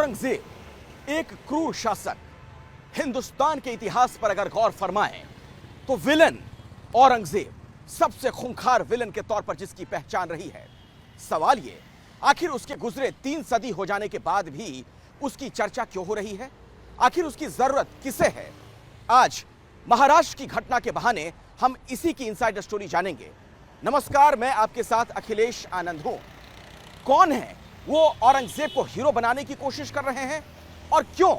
औरंगजेब एक क्रूर शासक। हिंदुस्तान के इतिहास पर अगर गौर फरमाएं तो विलन औरंगजेब सबसे खूंखार विलन के तौर पर जिसकी पहचान रही है। सवाल ये, आखिर उसके गुजरे 3 सदी हो जाने के बाद भी उसकी चर्चा क्यों हो रही है? आखिर उसकी जरूरत किसे है? आज महाराष्ट्र की घटना के बहाने हम इसी की इनसाइड स्टोरी जानेंगे। नमस्कार, मैं आपके साथ अखिलेश आनंद हूं। कौन है वो औरंगजेब को हीरो बनाने की कोशिश कर रहे हैं और क्यों?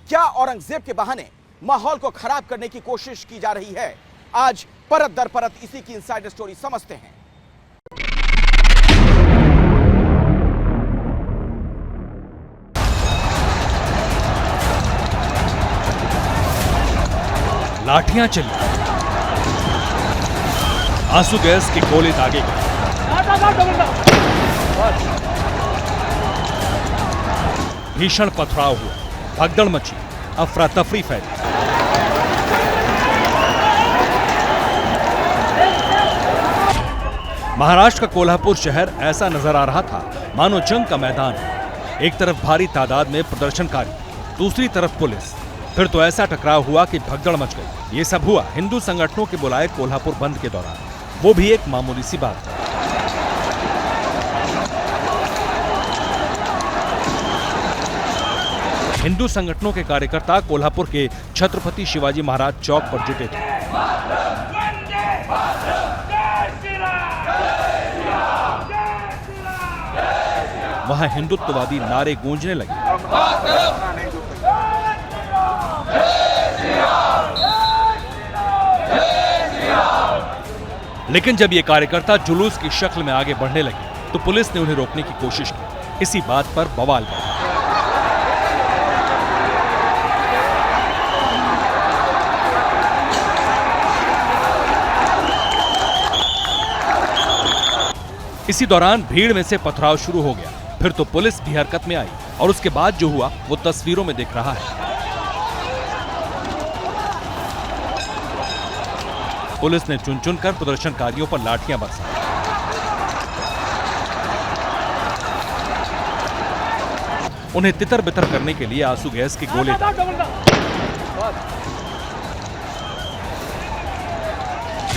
क्या औरंगजेब के बहाने माहौल को खराब करने की कोशिश की जा रही है? आज परत दर परत इसी की इनसाइड स्टोरी समझते हैं। लाठियां चली, आंसू गैस के गोले दागे गए, भीषण पथराव हुआ, भगदड़ मची, अफरा तफरी फैली। महाराष्ट्र का कोल्हापुर शहर ऐसा नजर आ रहा था मानो जंग का मैदान है। एक तरफ भारी तादाद में प्रदर्शनकारी, दूसरी तरफ पुलिस। फिर तो ऐसा टकराव हुआ कि भगदड़ मच गई। ये सब हुआ हिंदू संगठनों के बुलाए कोल्हापुर बंद के दौरान। वो भी एक मामूली सी बात है। हिंदू संगठनों के कार्यकर्ता कोल्हापुर के छत्रपति शिवाजी महाराज चौक पर जुटे थे। वहां हिंदुत्ववादी नारे गूंजने लगे। लेकिन जब ये कार्यकर्ता जुलूस की शक्ल में आगे बढ़ने लगे तो पुलिस ने उन्हें रोकने की कोशिश की। इसी बात पर बवाल बढ़ा। इसी दौरान भीड़ में से पथराव शुरू हो गया। फिर तो पुलिस भी हरकत में आई और उसके बाद जो हुआ वो तस्वीरों में दिख रहा है। पुलिस ने चुन चुनकर प्रदर्शनकारियों पर लाठियां बरसाई। उन्हें तितर बितर करने के लिए आंसू गैस के गोले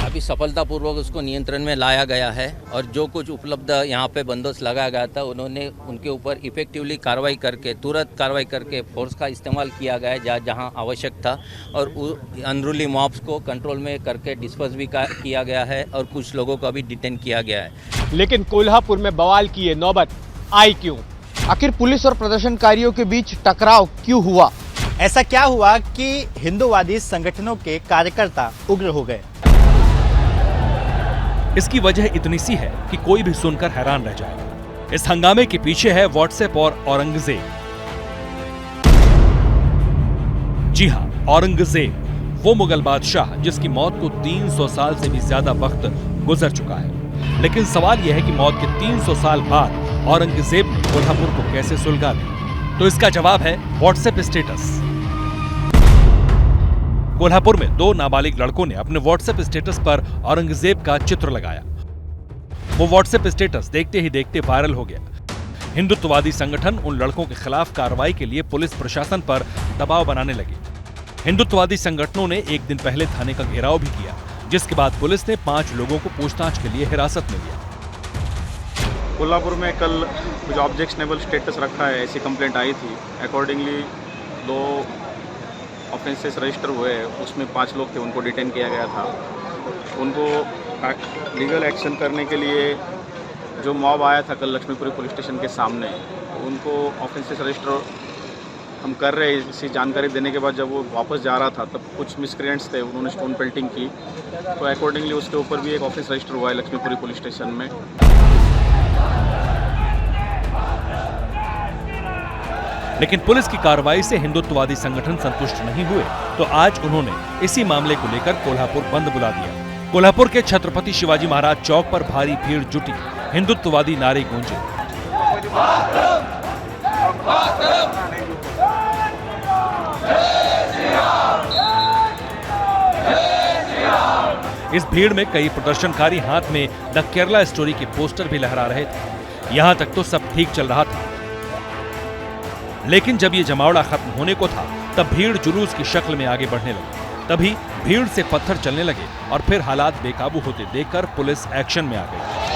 अभी सफलतापूर्वक उसको नियंत्रण में लाया गया है और जो कुछ उपलब्ध यहाँ पे बंदोबस्त लगाया गया था उन्होंने उनके ऊपर इफेक्टिवली कार्रवाई करके, तुरंत कार्रवाई करके फोर्स का इस्तेमाल किया गया जहाँ आवश्यक था और अनरूली मॉब्स को कंट्रोल में करके डिस्पर्स भी किया गया है और कुछ लोगों को अभी डिटेन किया गया है। लेकिन कोल्हापुर में बवाल की ये नौबत आई क्यों? आखिर पुलिस और प्रदर्शनकारियों के बीच टकराव क्यों हुआ? ऐसा क्या हुआ कि हिंदूवादी संगठनों के कार्यकर्ता उग्र हो गए? इसकी वजह इतनी सी है कि कोई भी सुनकर हैरान रह जाएगा। इस हंगामे के पीछे है व्हाट्सएप और औरंगजेब। जी हां, औरंगजेब वो मुगल बादशाह जिसकी मौत को 300 साल से भी ज्यादा वक्त गुजर चुका है। लेकिन सवाल यह है कि मौत के 300 साल बाद औरंगजेब ने कोल्हापुर को कैसे सुलगा दिया? तो इसका जवाब है व्हाट्सएप स्टेटस। कोल्हापुर में 2 नाबालिग लड़कों ने अपने व्हाट्सएप स्टेटस पर औरंगजेब का चित्र लगाया। वो व्हाट्सएप स्टेटस देखते ही देखते वायरल हो गया। हिंदुत्ववादी संगठन उन लड़कों के खिलाफ कार्रवाई के लिए पुलिस प्रशासन पर दबाव बनाने लगे। हिंदुत्ववादी संगठनों ने एक दिन पहले थाने का घेराव भी किया, जिसके बाद पुलिस ने 5 लोगों को पूछताछ के लिए हिरासत में लिया। कोल्हापुर में कल कुछ ऑब्जेक्शनेबल स्टेटस रखा है, ऐसी कंप्लेंट आई थी। अकॉर्डिंगली 2 ऑफेंसेस रजिस्टर हुए, उसमें 5 लोग थे, उनको डिटेन किया गया था। उनको लीगल एक्शन करने के लिए जो मॉब आया था कल लक्ष्मीपुरी पुलिस स्टेशन के सामने, उनको ऑफेंसेस रजिस्टर हम कर रहे हैं। इसी जानकारी देने के बाद जब वो वापस जा रहा था तब कुछ मिसक्रिएंट्स थे, उन्होंने स्टोन पेल्टिंग की, तो अकॉर्डिंगली उसके ऊपर भी एक ऑफेंस रजिस्टर हुआ है लक्ष्मीपुरी पुलिस स्टेशन में। लेकिन पुलिस की कार्रवाई से हिंदुत्ववादी संगठन संतुष्ट नहीं हुए, तो आज उन्होंने इसी मामले को लेकर कोल्हापुर बंद बुला दिया। कोल्हापुर के छत्रपति शिवाजी महाराज चौक पर भारी भीड़ जुटी, हिंदुत्ववादी नारे गूंजे। इस भीड़ में कई प्रदर्शनकारी हाथ में द केरला स्टोरी के पोस्टर भी लहरा रहे थे। यहां तक तो सब ठीक चल रहा था लेकिन जब ये जमावड़ा खत्म होने को था तब भीड़ जुलूस की शक्ल में आगे बढ़ने लगी। तभी भीड़ से पत्थर चलने लगे और फिर हालात बेकाबू होते देखकर पुलिस एक्शन में आ गई।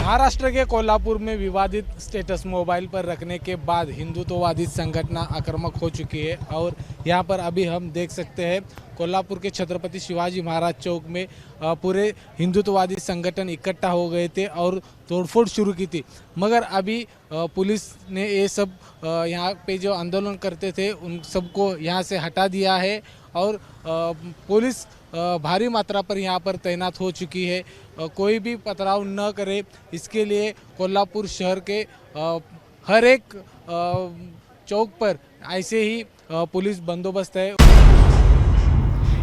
महाराष्ट्र के कोल्हापुर में विवादित स्टेटस मोबाइल पर रखने के बाद हिंदुत्ववादी संगठन आक्रामक हो चुकी है और यहाँ पर अभी हम देख सकते हैं कोल्हापुर के छत्रपति शिवाजी महाराज चौक में पूरे हिंदुत्ववादी संगठन इकट्ठा हो गए थे और तोड़फोड़ शुरू की थी। मगर अभी पुलिस ने ये सब यहाँ पे जो आंदोलन करते थे उन सबको यहाँ से हटा दिया है और पुलिस भारी मात्रा पर यहाँ पर तैनात हो चुकी है। कोई भी पथराव न करे इसके लिए कोल्हापुर शहर के हर एक चौक पर ऐसे ही पुलिस बंदोबस्त है।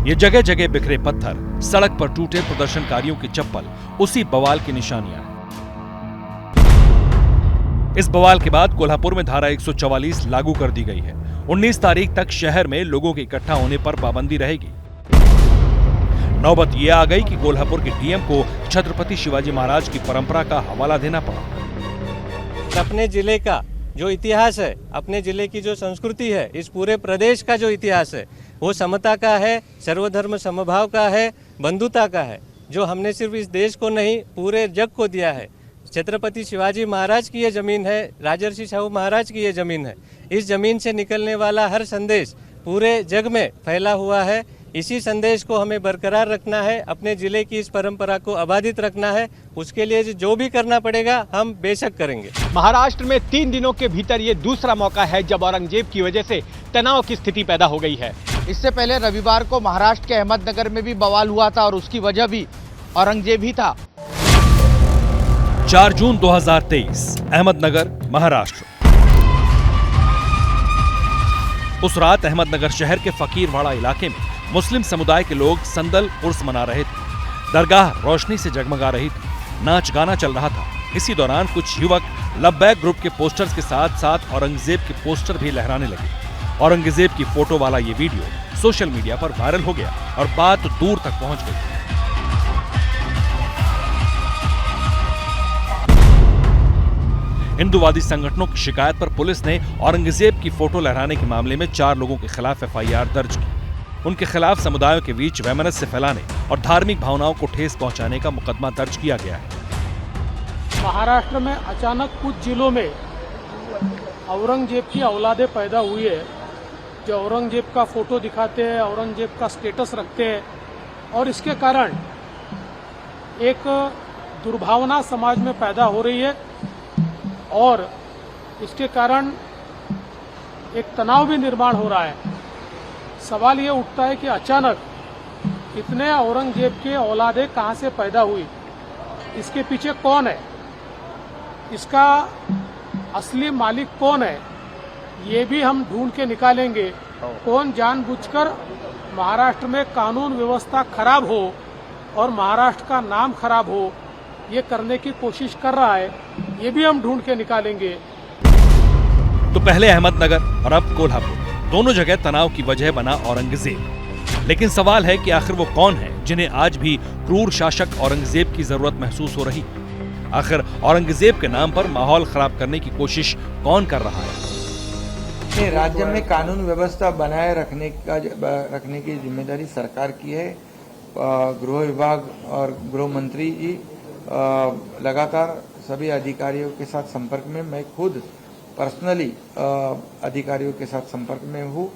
ये जगह जगह बिखरे पत्थर, सड़क पर टूटे प्रदर्शनकारियों की चप्पल उसी बवाल की निशानियां हैं। इस बवाल के बाद कोल्हापुर में धारा 144 लागू कर दी गई है। 19 तारीख तक शहर में लोगों के इकट्ठा होने पर पाबंदी रहेगी। नौबत ये आ गई कि कोल्हापुर के डीएम को छत्रपति शिवाजी महाराज की परंपरा का हवाला देना पड़ा। अपने जिले का जो इतिहास है, अपने जिले की जो संस्कृति है, इस पूरे प्रदेश का जो इतिहास है वो समता का है, सर्वधर्म समभाव का है, बंधुता का है, जो हमने सिर्फ इस देश को नहीं पूरे जग को दिया है। छत्रपति शिवाजी महाराज की ये जमीन है, राजर्षि शाहू महाराज की ये जमीन है। इस जमीन से निकलने वाला हर संदेश पूरे जग में फैला हुआ है। इसी संदेश को हमें बरकरार रखना है, अपने जिले की इस परंपरा को अबाधित रखना है। उसके लिए जो भी करना पड़ेगा हम बेशक करेंगे। महाराष्ट्र में 3 दिनों के भीतर ये दूसरा मौका है जब औरंगजेब की वजह से तनाव की स्थिति पैदा हो गई है। इससे पहले रविवार को महाराष्ट्र के अहमदनगर में भी बवाल हुआ था और उसकी वजह भी औरंगजेब ही था। 4 जून 2023, अहमदनगर, महाराष्ट्र। उस रात अहमदनगर शहर के फकीरवाड़ा इलाके में मुस्लिम समुदाय के लोग संदल उर्स मना रहे थे। दरगाह रोशनी से जगमगा रही थी, नाच गाना चल रहा था। इसी दौरान कुछ युवक लब्बैक ग्रुप के पोस्टर्स के साथ साथ औरंगजेब के पोस्टर भी लहराने लगे। औरंगजेब की फोटो वाला ये वीडियो सोशल मीडिया पर वायरल हो गया और बात दूर तक पहुंच गई। हिंदुवादी संगठनों की शिकायत पर पुलिस ने औरंगजेब की फोटो लहराने के मामले में 4 लोगों के खिलाफ एफआईआर दर्ज की। उनके खिलाफ समुदायों के बीच वैमनस्य फैलाने और धार्मिक भावनाओं को ठेस पहुंचाने का मुकदमा दर्ज किया गया है। महाराष्ट्र में अचानक कुछ जिलों में औरंगजेब की औलादे पैदा हुई है, जो औरंगजेब का फोटो दिखाते हैं, औरंगजेब का स्टेटस रखते हैं और इसके कारण एक दुर्भावना समाज में पैदा हो रही है और इसके कारण एक तनाव भी निर्माण हो रहा है। सवाल ये उठता है कि अचानक इतने औरंगजेब के औलादे कहां से पैदा हुई, इसके पीछे कौन है, इसका असली मालिक कौन है, ये भी हम ढूंढ के निकालेंगे। कौन जानबूझकर महाराष्ट्र में कानून व्यवस्था खराब हो और महाराष्ट्र का नाम खराब हो, ये करने की कोशिश कर रहा है, ये भी हम ढूंढ के निकालेंगे। तो पहले अहमदनगर और अब कोल्हापुर, दोनों जगह तनाव की वजह बना औरंगजेब। लेकिन सवाल है कि आखिर वो कौन है जिन्हें आज भी क्रूर शासक औरंगजेब की जरूरत महसूस हो रही है? आखिर औरंगजेब के नाम पर माहौल खराब करने की कोशिश कौन कर रहा है? राज्य में कानून व्यवस्था बनाए रखने की जिम्मेदारी सरकार की है। गृह विभाग और गृह मंत्री जी लगातार सभी अधिकारियों के साथ संपर्क में, मैं खुद पर्सनली अधिकारियों के साथ संपर्क में हूँ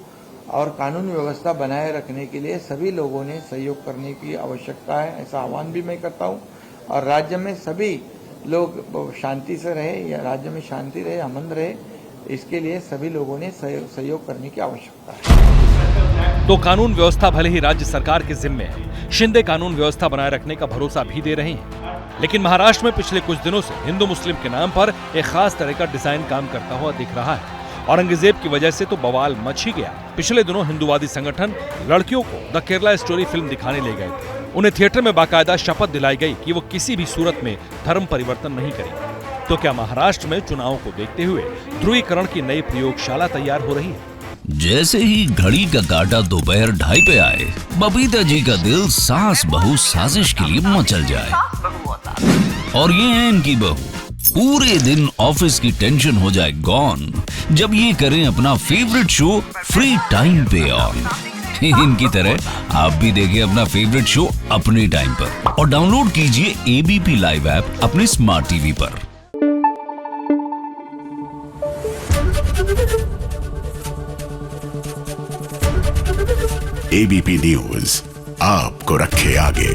और कानून व्यवस्था बनाए रखने के लिए सभी लोगों ने सहयोग करने की आवश्यकता है, ऐसा आह्वान भी मैं करता हूँ। और राज्य में सभी लोग शांति से रहे, या राज्य में शांति रहे, अमन रहे, इसके लिए सभी लोगों ने सहयोग करने की आवश्यकता है। तो कानून व्यवस्था भले ही राज्य सरकार के जिम्मे है, शिंदे कानून व्यवस्था बनाए रखने का भरोसा भी दे रहे हैं। लेकिन महाराष्ट्र में पिछले कुछ दिनों से हिंदू मुस्लिम के नाम पर एक खास तरह का डिजाइन काम करता हुआ दिख रहा है। औरंगजेब की वजह से तो बवाल मच ही गया। पिछले दिनों हिंदुवादी संगठन लड़कियों को द केरला स्टोरी फिल्म दिखाने ले गए थे। उन्हें थिएटर में बाकायदा शपथ दिलाई गई कि वो किसी भी सूरत में धर्म परिवर्तन नहीं करेंगे। तो क्या महाराष्ट्र में चुनाव को देखते हुए ध्रुवीकरण की नई प्रयोगशाला तैयार हो रही है? जैसे ही घड़ी का काटा दोपहर 2:30 पे आए, बबीता जी का दिल सास बहू साजिश के लिए मचल जाए। और ये है इनकी बहू, पूरे दिन ऑफिस की टेंशन हो जाए गॉन जब ये करें अपना फेवरेट शो फ्री टाइम पे ऑन। इनकी तरह आप भी देखिए अपना फेवरेट शो अपने टाइम पर और डाउनलोड कीजिए एबीपी लाइव ऐप अपने स्मार्ट टीवी पर। एबीपी न्यूज आपको रखे आगे।